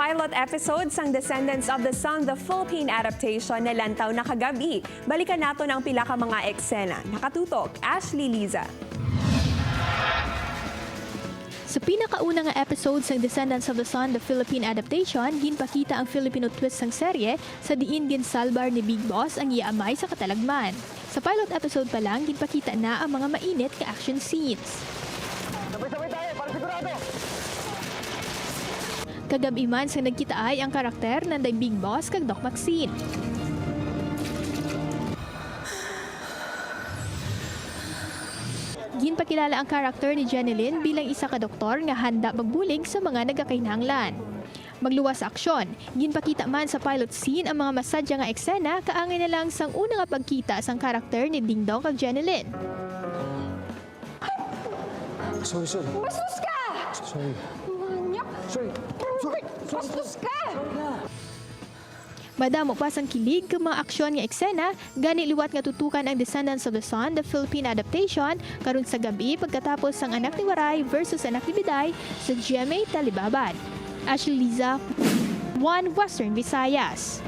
pilot episode sang Descendants of the Sun, the Philippine Adaptation na lantaw na kagabi. Balikan nato ng pila ka mga eksena. Nakatutok, Ashley Liza. Sa pinakauna nga episode sang Descendants of the Sun, the Philippine Adaptation, ginpakita ang Filipino twist sang serye sa diin ginsalbar ni Big Boss ang iamay sa katalagman. Sa pilot episode pa lang, ginpakita na ang mga mainit ka action scenes. Sabay-sabay tayo, para sigurado! Kagabi man sa nagkitaay ang karakter ng Big Boss kag Doc Maxine. Ginpakilala ang karakter ni Jeneline bilang isa ka doktor nga handa magbulig sa mga nagakainahanglan. Magluwas sa aksyon, ginpakita man sa pilot scene ang mga masadya nga eksena kaangay na lang sang una nga pagkita sang karakter ni Ding Dong kag Jeneline. Sorry. Bastos ka! Sorry. Manyak! Sorry. Bastos ka! Madamo pa sang kilig kag mga aksyon nga eksena, gani liwat nga tutukan ang Descendants of the Sun, the Philippine Adaptation, karon sa gabi pagkatapos sang Anak ni Waray versus Anak ni Biday sa GMA Talibabad. Ashley Liza, 1 Western Visayas.